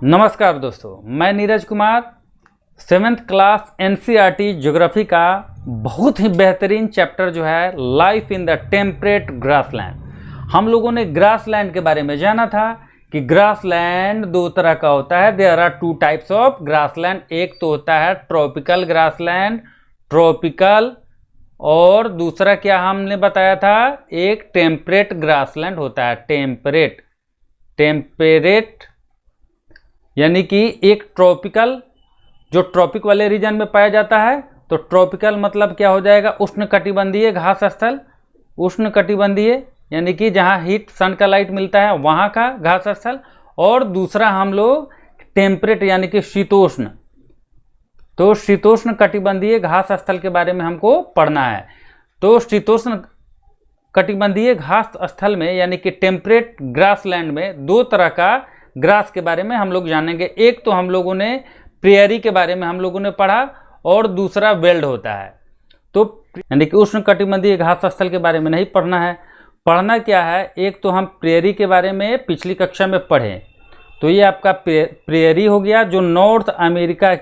नमस्कार दोस्तों, मैं Neeraj Kumar 7th class NCERT geography का बहुत ही बेहतरीन चैप्टर जो है life in the temperate grassland. हम लोगों ने ग्रासलैंड के बारे में जाना था कि ग्रासलैंड दो तरह का होता है। There are two types of grassland. एक तो होता है ट्रॉपिकल ग्रासलैंड, ट्रॉपिकल, और दूसरा क्या हमने बताया था, एक टेम्परेट ग्रासलैंड होता है। टेम्परेट यानी कि एक ट्रॉपिकल जो ट्रॉपिक वाले रीजन में पाया जाता है। तो ट्रॉपिकल मतलब क्या हो जाएगा, उष्णकटिबंधीय घास स्थल, उष्णकटिबंधीय यानी कि जहाँ हीट सन का लाइट मिलता है वहाँ का घास स्थल। और दूसरा हम लोग टेम्परेट यानी कि शीतोष्ण, तो शीतोष्ण कटिबंधीय घास स्थल के बारे में हमको पढ़ना है। तो शीतोष्ण कटिबंधीय घास स्थल में यानी कि टेम्परेट ग्रासलैंड में दो तरह का ग्रास के बारे में हम लोग जानेंगे। एक तो हम लोगों ने प्रेयरी के बारे में हम लोगों ने पढ़ा और दूसरा वेल्ड होता है। तो यानी कि उष्ण कटिबंधीय घास स्थल के बारे में नहीं पढ़ना है। पढ़ना क्या है, एक तो हम प्रेयरी के बारे में पिछली कक्षा में पढ़े, तो ये आपका प्रेयरी हो गया जो नॉर्थ अमेरिका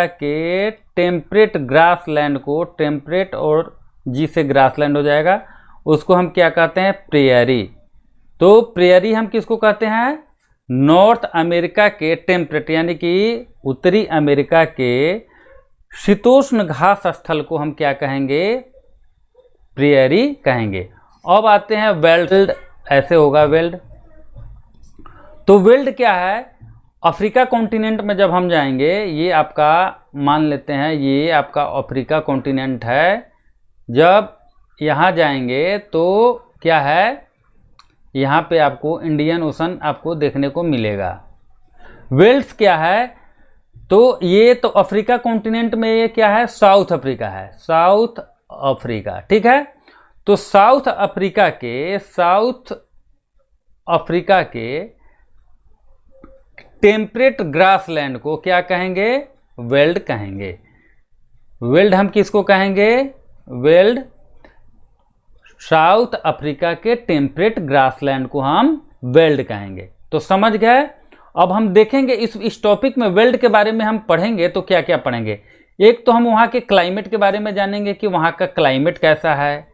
के टेम्परेट ग्रासलैंड को, टेम्परेट और जी से ग्रासलैंड हो जाएगा, उसको हम क्या कहते हैं, प्रेयरी। तो प्रेयरी हम किसको कहते हैं, नॉर्थ अमेरिका के टेम्परेट यानी कि उत्तरी अमेरिका के शीतोष्ण घास स्थल को हम क्या कहेंगे, प्रेयरी कहेंगे। अब आते हैं वेल्ड, ऐसे होगा वेल्ड। तो वेल्ड क्या है, अफ्रीका कॉन्टिनेंट में जब हम जाएंगे, ये आपका मान लेते हैं ये आपका अफ्रीका कॉन्टिनेंट है। जब यहाँ जाएंगे तो क्या है, यहाँ पे आपको इंडियन ओशन आपको देखने को मिलेगा। वेल्स क्या है, तो ये तो अफ्रीका कॉन्टिनेंट में ये क्या है, साउथ अफ्रीका है, साउथ अफ्रीका, ठीक है। तो साउथ अफ्रीका के टेम्परेट ग्रासलैंड को क्या कहेंगे, वेल्ड कहेंगे। वेल्ड हम किसको कहेंगे, वेल्ड साउथ अफ्रीका के टेम्परेट ग्रासलैंड को हम वेल्ड कहेंगे। तो समझ गए। अब हम देखेंगे इस टॉपिक में वेल्ड के बारे में हम पढ़ेंगे तो क्या क्या पढ़ेंगे। एक तो हम वहाँ के क्लाइमेट के बारे में जानेंगे कि वहाँ का क्लाइमेट कैसा है,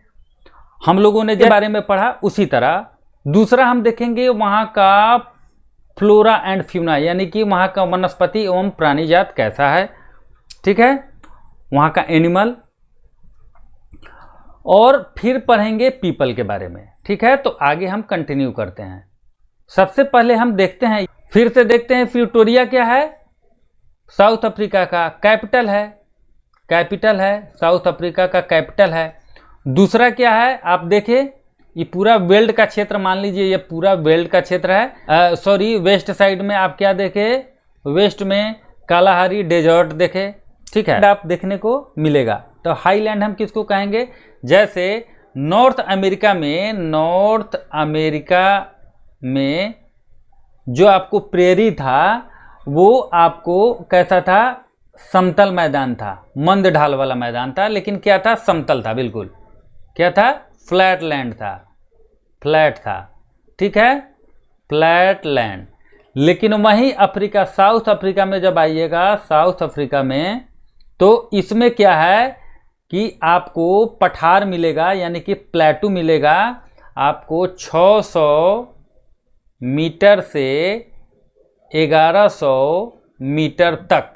हम लोगों ने जिस बारे में पढ़ा उसी तरह। दूसरा हम देखेंगे वहाँ का फ्लोरा एंड फ्यूना यानी कि वहाँ का वनस्पति एवं प्राणी जात कैसा है, ठीक है, वहाँ का एनिमल। और फिर पढ़ेंगे पीपल के बारे में, ठीक है। तो आगे हम कंटिन्यू करते हैं। सबसे पहले हम देखते हैं, फिर से देखते हैं प्रिटोरिया क्या है, साउथ अफ्रीका का कैपिटल है, साउथ अफ्रीका का कैपिटल है। दूसरा क्या है, आप देखिए ये पूरा वेल्ड का क्षेत्र, मान लीजिए ये पूरा वेल्ड का क्षेत्र है। वेस्ट साइड में आप क्या देखे, वेस्ट में कालाहारी डेजर्ट देखे, ठीक है, आप देखने को मिलेगा। तो हाईलैंड हम किसको कहेंगे, जैसे नॉर्थ अमेरिका में जो आपको प्रेयरी था वो आपको कैसा था, समतल मैदान था, मंद ढाल वाला मैदान था, लेकिन क्या था, समतल था, बिल्कुल क्या था, फ्लैट लैंड था, फ्लैट था, ठीक है, फ्लैट लैंड। लेकिन वहीं अफ्रीका, साउथ अफ्रीका में जब आइएगा, साउथ अफ्रीका में, तो इसमें क्या है कि आपको पठार मिलेगा यानी कि प्लेटू मिलेगा आपको 600 मीटर से 1100 मीटर तक,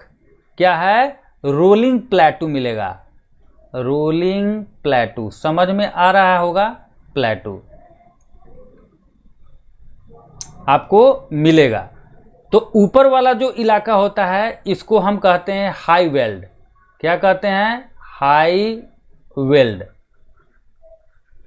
क्या है, रोलिंग प्लेटू मिलेगा, रोलिंग प्लेटू, समझ में आ रहा होगा, प्लेटू आपको मिलेगा। तो ऊपर वाला जो इलाका होता है इसको हम कहते हैं हाई वेल्ड। क्या कहते हैं, हाई वेल्ड,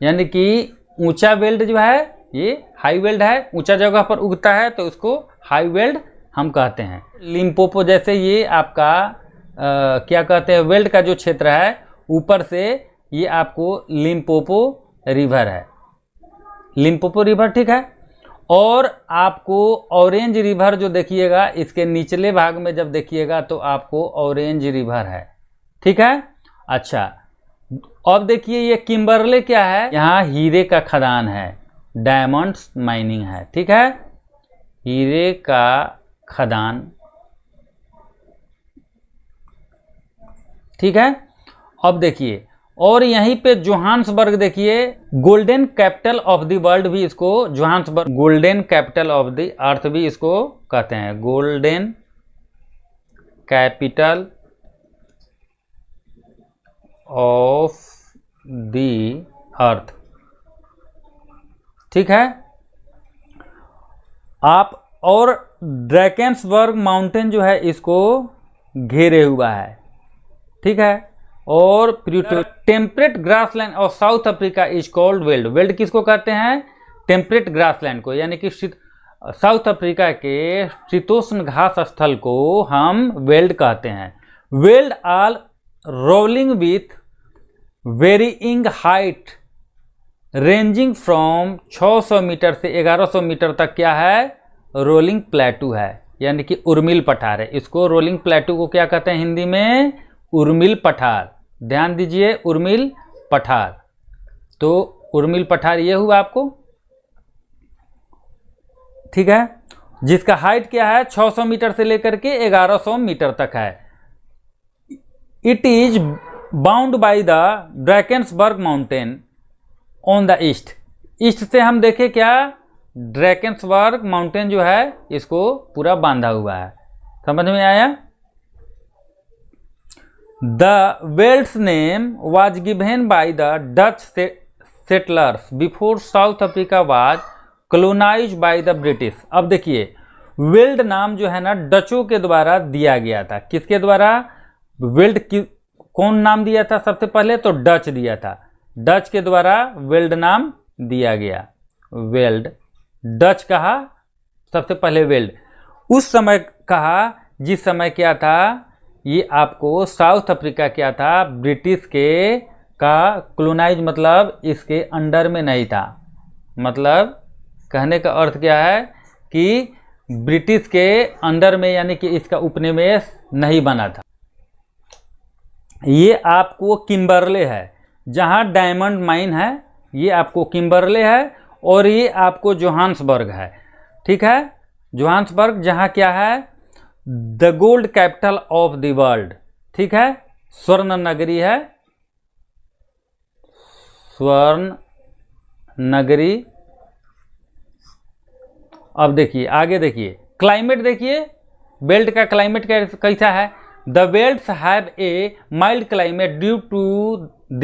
यानी कि ऊंचा वेल्ड जो है ये हाई वेल्ड है, ऊंचा जगह पर उगता है तो उसको हाई वेल्ड हम कहते हैं। लिम्पोपो जैसे ये आपका क्या कहते हैं, वेल्ड का जो क्षेत्र है ऊपर से ये आपको लिम्पोपो रिवर है, लिम्पोपो रिवर, ठीक है। और आपको ऑरेंज रिवर जो देखिएगा इसके निचले भाग में जब देखिएगा तो आपको ऑरेंज रिवर है, ठीक है। अच्छा, अब देखिए ये किम्बरले क्या है, यहाँ हीरे का खदान है, डायमंड्स माइनिंग है, ठीक है, हीरे का खदान। ठीक है, अब देखिए, और यहीं पे जोहान्सबर्ग देखिए, golden capital of the world भी इसको Johannesburg, golden capital of the earth भी इसको कहते हैं, golden capital of the earth. ठीक है, आप और ड्रैकेंसबर्ग माउंटेन जो है इसको घेरे हुआ है। ठीक है, और टेम्परेट ग्रासलैंड और south Africa is called weld. Weld किसको कहते हैं? टेम्परेट ग्रासलैंड को, यानी कि साउथ अफ्रीका के शीतोष्ण घास स्थल को हम वेल्ड कहते हैं। Veld all rolling with varying height ranging from 600 metre से 1100 मीटर तक क्या है? रोलिंग प्लेटू है, यानी कि उर्मिल पठार है। इसको रोलिंग प्लेटू को क्या कहते हैं हिंदी में? उर्मिल पठार। ध्यान दीजिए, उर्मिल पठार। तो उर्मिल पठार ये हुआ आपको। ठीक है, जिसका हाइट क्या है? 600 मीटर से लेकर के 1100 मीटर तक है। It is bound by the Drakensberg mountain on the east. East से हम देखें क्या? ड्रैकेंसबर्ग माउंटेन जो है इसको पूरा बांधा हुआ है। समझ में आया? The welds name was given by the Dutch settlers before south Africa was colonised by the British. अब देखिए, वेल्ड नाम जो है ना डचों के द्वारा दिया गया था। किसके द्वारा? वेल्ड कौन नाम दिया था सबसे पहले? तो डच दिया था। डच के द्वारा वेल्ड नाम दिया गया। वेल्ड डच कहा सबसे पहले वेल्ड। उस समय कहा जिस समय क्या था? ये आपको साउथ अफ्रीका क्या था? ब्रिटिश के का कॉलोनाइज, मतलब इसके अंडर में नहीं था। मतलब कहने का अर्थ क्या है कि ब्रिटिश के अंडर में, यानी कि इसका उपनिवेश नहीं बना था। ये आपको किम्बरले है जहाँ डायमंड माइन है, ये आपको किम्बरले है। और ये आपको जोहान्सबर्ग है। ठीक है, जोहान्सबर्ग जहाँ क्या है? The gold capital of the world. ठीक है, स्वर्ण नगरी है, स्वर्ण नगरी। अब देखिए, आगे देखिए, क्लाइमेट देखिए, बेल्ट का क्लाइमेट कैसा है? The belts have a mild climate due to the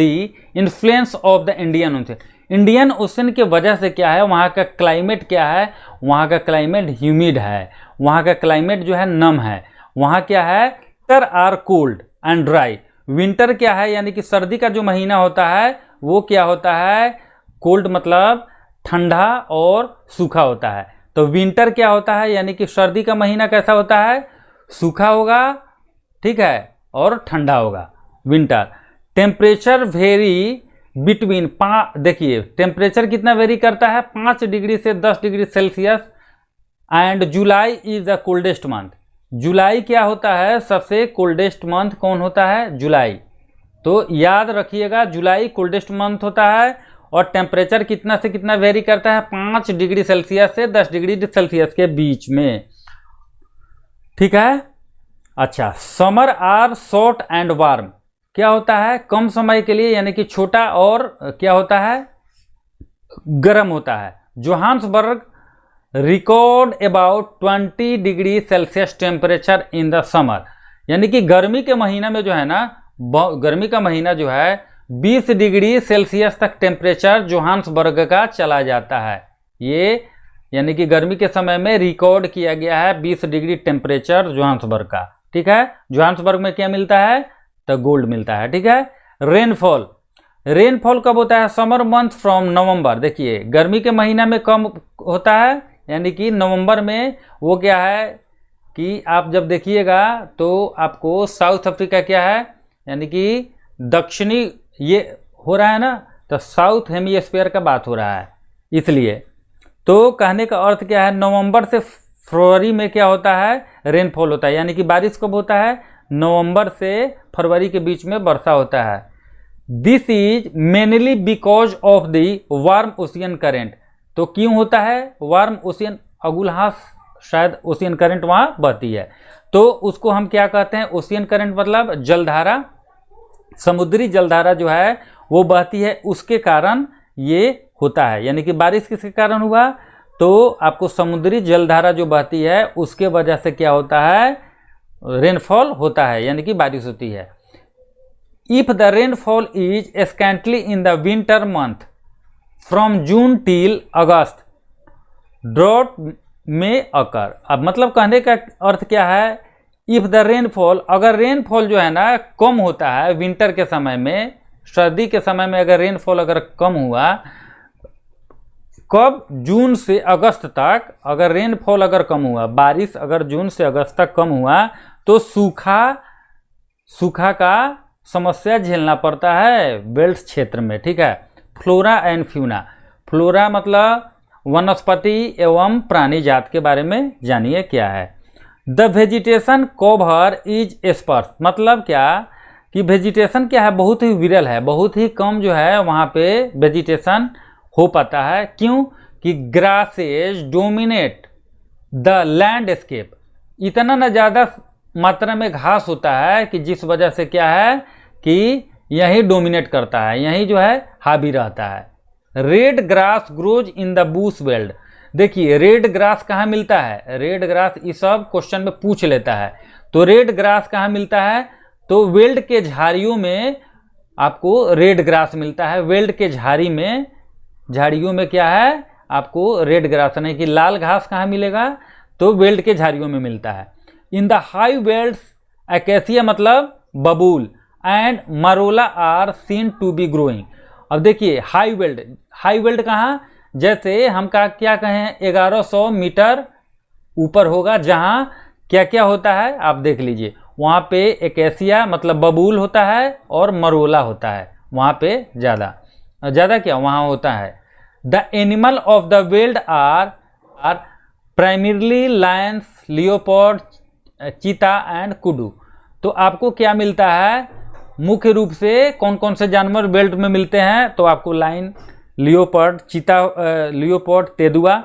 influence of the Indian Ocean. Indian Ocean के वजह से क्या है? वहाँ का क्लाइमेट क्या है? वहाँ का क्लाइमेट ह्यूमिड है, वहाँ का क्लाइमेट जो है नम है। वहाँ क्या है? Winter are cold and dry. Winter क्या है? यानी कि सर्दी का जो महीना होता है वो क्या होता है? कोल्ड मतलब ठंडा और सूखा होता है। तो विंटर क्या होता है? यानी कि सर्दी का महीना कैसा होता है? सूखा होगा, ठीक है, और ठंडा होगा, विंटर। टेम्परेचर वेरी बिटवीन देखिए टेम्परेचर कितना वेरी करता है? 5 डिग्री से 10 degree Celsius. And July is the coldest month. जुलाई क्या होता है? सबसे कोल्डेस्ट मंथ कौन होता है? जुलाई। तो याद रखिएगा, जुलाई कोल्डेस्ट मंथ होता है। और टेम्परेचर कितना से कितना वेरी करता है? 5 डिग्री सेल्सियस से 10 डिग्री सेल्सियस के बीच में। ठीक है, अच्छा। Summer are short and warm. क्या होता है? कम समय के लिए, यानी कि छोटा, और क्या होता है? गर्म होता है। Johannesburg record about 20 degree Celsius temperature in the summer. यानी कि गर्मी के महीना में जो है ना, गर्मी का महीना जो है 20 डिग्री सेल्सियस तक टेम्परेचर जोहान्सबर्ग का चला जाता है। ये यानी कि गर्मी के समय में रिकॉर्ड किया गया है 20 डिग्री टेम्परेचर जोहान्सबर्ग का। ठीक है, जोहान्सबर्ग में क्या मिलता है? तो गोल्ड मिलता है। ठीक है, रेनफॉल। रेनफॉल कब होता है? Summer month from November. देखिए गर्मी के महीना में कम होता है, यानी कि नवंबर में। वो क्या है कि आप जब देखिएगा तो आपको साउथ अफ्रीका क्या है, यानी कि दक्षिणी ये हो रहा है ना, तो साउथ हेमिस्फीयर का बात हो रहा है, इसलिए। तो कहने का अर्थ क्या है? नवंबर से फरवरी में क्या होता है? रेनफॉल होता है। यानी कि बारिश कब होता है? नवंबर से फरवरी के बीच में वर्षा होता है। This is mainly because of the warm ocean current. तो क्यों होता है वार्म ओशियन? अगुलहा शायद ओशियन करंट वहाँ बहती है, तो उसको हम क्या कहते हैं, ओशियन करंट मतलब जलधारा, समुद्री जलधारा जो है वो बहती है, उसके कारण ये होता है। यानी कि बारिश किसके कारण हुआ, तो आपको समुद्री जलधारा जो बहती है उसके वजह से क्या होता है, रेनफॉल होता है, यानी कि बारिश होती है। If the rainfall is scantly in the winter month from June till August drought में अकर। अब मतलब कहने का अर्थ क्या है, इफ द रेनफॉल, अगर रेनफॉल जो है ना कम होता है विंटर के समय में, सर्दी के समय में अगर रेनफॉल अगर कम हुआ, कब, जून से अगस्त तक अगर रेनफॉल अगर कम हुआ, बारिश अगर जून से अगस्त तक कम हुआ, तो सूखा का समस्या झेलना पड़ता है बेल्ट क्षेत्र में, ठीक है। फ्लोरा एंड फ्यूना, फ्लोरा मतलब वनस्पति एवं प्राणी जात के बारे में जानिए क्या है। द वेजिटेशन कवर इज स्पर्स, मतलब क्या कि वेजिटेशन क्या है, बहुत ही विरल है, बहुत ही कम जो है वहाँ पे वेजिटेशन हो पाता है। क्यों कि ग्रासेज डोमिनेट द लैंडस्केप, इतना ना ज़्यादा मात्रा में घास होता है कि जिस वजह से क्या है कि यही डोमिनेट करता है, यही जो है हावी रहता है। Red grass grows in the Bush belt, देखिए रेड ग्रास कहाँ मिलता है, रेड ग्रास ये सब क्वेश्चन में पूछ लेता है, तो रेड ग्रास कहाँ मिलता है, तो वेल्ड के झाड़ियों में आपको रेड ग्रास मिलता है। वेल्ड के झाड़ियों में क्या है आपको रेड ग्रास, नहीं कि लाल घास कहाँ मिलेगा, तो वेल्ड के झाड़ियों में मिलता है। In the high velds acacia मतलब बबूल and marula are seen to be growing. अब देखिए हाई वेल्ड कहाँ, जैसे हम क्या कहें 1100 मीटर ऊपर होगा, जहाँ क्या क्या होता है आप देख लीजिए, वहाँ पे एकेसिया मतलब बबूल होता है और मरोला होता है, वहाँ पे ज़्यादा क्या वहाँ होता है। The animal of the veld are primarily lions, leopard, cheetah and kudu. तो आपको क्या मिलता है, मुख्य रूप से कौन कौन से जानवर बेल्ट में मिलते हैं, तो आपको लाइन, लियोपार्ड, चीता, लियोपार्ड, तेंदुआ,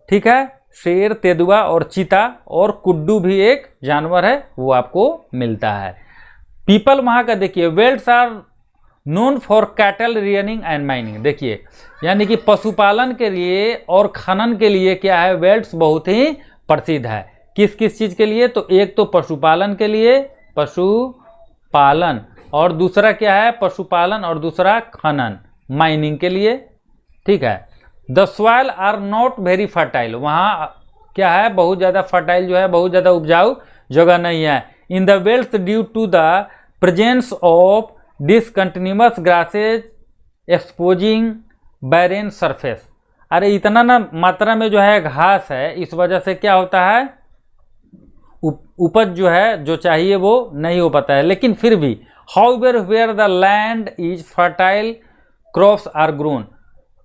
ठीक है, शेर, तेंदुआ और चीता, और कुड्डू भी एक जानवर है वो आपको मिलता है। पीपल वहाँ का देखिए, velds are known for cattle rearing and mining, देखिए यानी कि पशुपालन के लिए और खनन के लिए क्या है, वेल्ड्स बहुत ही प्रसिद्ध है। किस किस चीज़ के लिए, तो एक तो पशुपालन के लिए, पशुपालन, और दूसरा क्या है पशुपालन, और दूसरा खनन, माइनिंग के लिए, ठीक है। The soil are not very fertile, वहाँ क्या है बहुत ज़्यादा फर्टाइल जो है, बहुत ज़्यादा उपजाऊ जगह नहीं है। In the velds due to the presence of discontinuous grasses exposing barren surface, अरे इतना ना मात्रा में जो है घास है, इस वजह से क्या होता है उपज जो है जो चाहिए वो नहीं हो पाता है। लेकिन फिर भी however where the land is fertile crops are grown,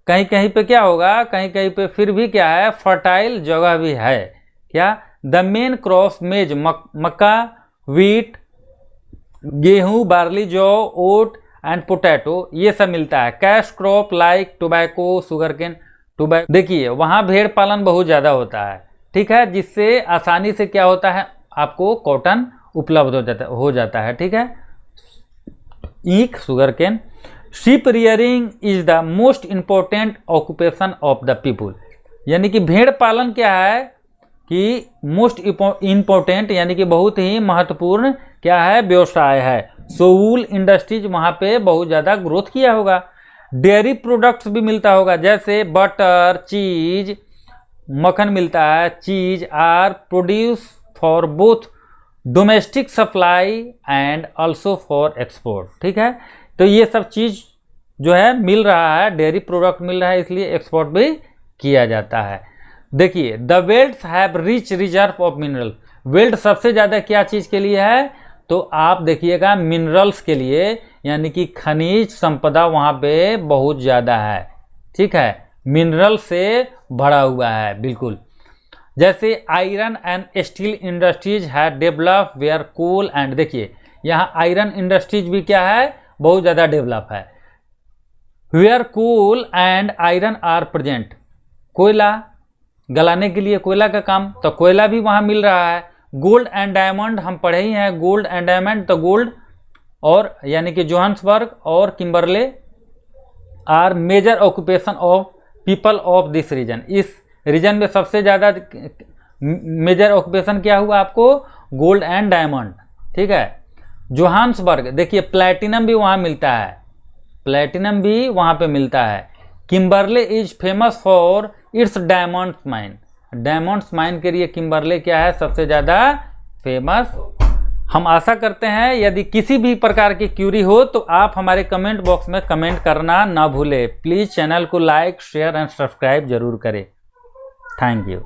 कहीं कहीं पे क्या होगा, कहीं कहीं पे फिर भी क्या है फर्टाइल जगह भी है। क्या, द मेन क्रॉप्स मेज, मक्का, वीट, गेहूं, बार्ली, जौ, ओट एंड पोटैटो, ये सब मिलता है। Cash crop like tobacco, sugar cane, tobacco, देखिए वहाँ भेड़ पालन बहुत ज़्यादा होता है, ठीक है, जिससे आसानी से क्या होता है आपको कॉटन उपलब्ध हो जाता है, ठीक है। ईख, sugar cane. Sheep rearing is the most important occupation of the people, यानी कि भेड़ पालन क्या है कि मोस्ट इम्पोर्टेंट यानी कि बहुत ही महत्वपूर्ण क्या है व्यवसाय है। सो वूल इंडस्ट्रीज वहाँ पे बहुत ज़्यादा ग्रोथ किया होगा। डेयरी प्रोडक्ट्स भी मिलता होगा, जैसे बटर, चीज, मक्खन मिलता है, cheese are produce for both domestic supply and also for export, ठीक है। तो ये सब चीज़ जो है मिल रहा है, डेयरी प्रोडक्ट मिल रहा है, इसलिए एक्सपोर्ट भी किया जाता है। देखिए the welds have rich reserve of mineral, weld सबसे ज़्यादा क्या चीज़ के लिए है, तो आप देखिएगा मिनरल्स के लिए, यानी कि खनिज संपदा वहाँ पे बहुत ज़्यादा है, ठीक है, मिनरल से भरा हुआ है बिल्कुल। जैसे आयरन एंड स्टील इंडस्ट्रीज है डेवलप वेयर कोल एंड, देखिए यहाँ आयरन इंडस्ट्रीज भी क्या है बहुत ज़्यादा डेवलप है। Where coal and iron are present, कोयला गलाने के लिए कोयला का काम, तो कोयला भी वहाँ मिल रहा है। गोल्ड एंड डायमंड हम पढ़े ही हैं, गोल्ड एंड डायमंड, तो गोल्ड और यानी कि जोहान्सबर्ग और Kimberley are major occupation of people of this region. इस रीजन में सबसे ज़्यादा मेजर ऑक्यूपेशन क्या हुआ आपको? गोल्ड एंड डायमंड, ठीक है। जोहान्सबर्ग देखिए प्लैटिनम भी वहाँ मिलता है, प्लैटिनम भी वहाँ पे मिलता है। Kimberley is famous for its diamonds mine, diamonds mine के लिए किम्बरले क्या है? सबसे ज़्यादा फेमस। हम आशा करते हैं यदि किसी भी प्रकार की क्यूरी हो तो आप हमारे कमेंट बॉक्स में कमेंट करना ना भूलें। प्लीज़ चैनल को लाइक, शेयर एंड सब्सक्राइब जरूर करें। Thank you.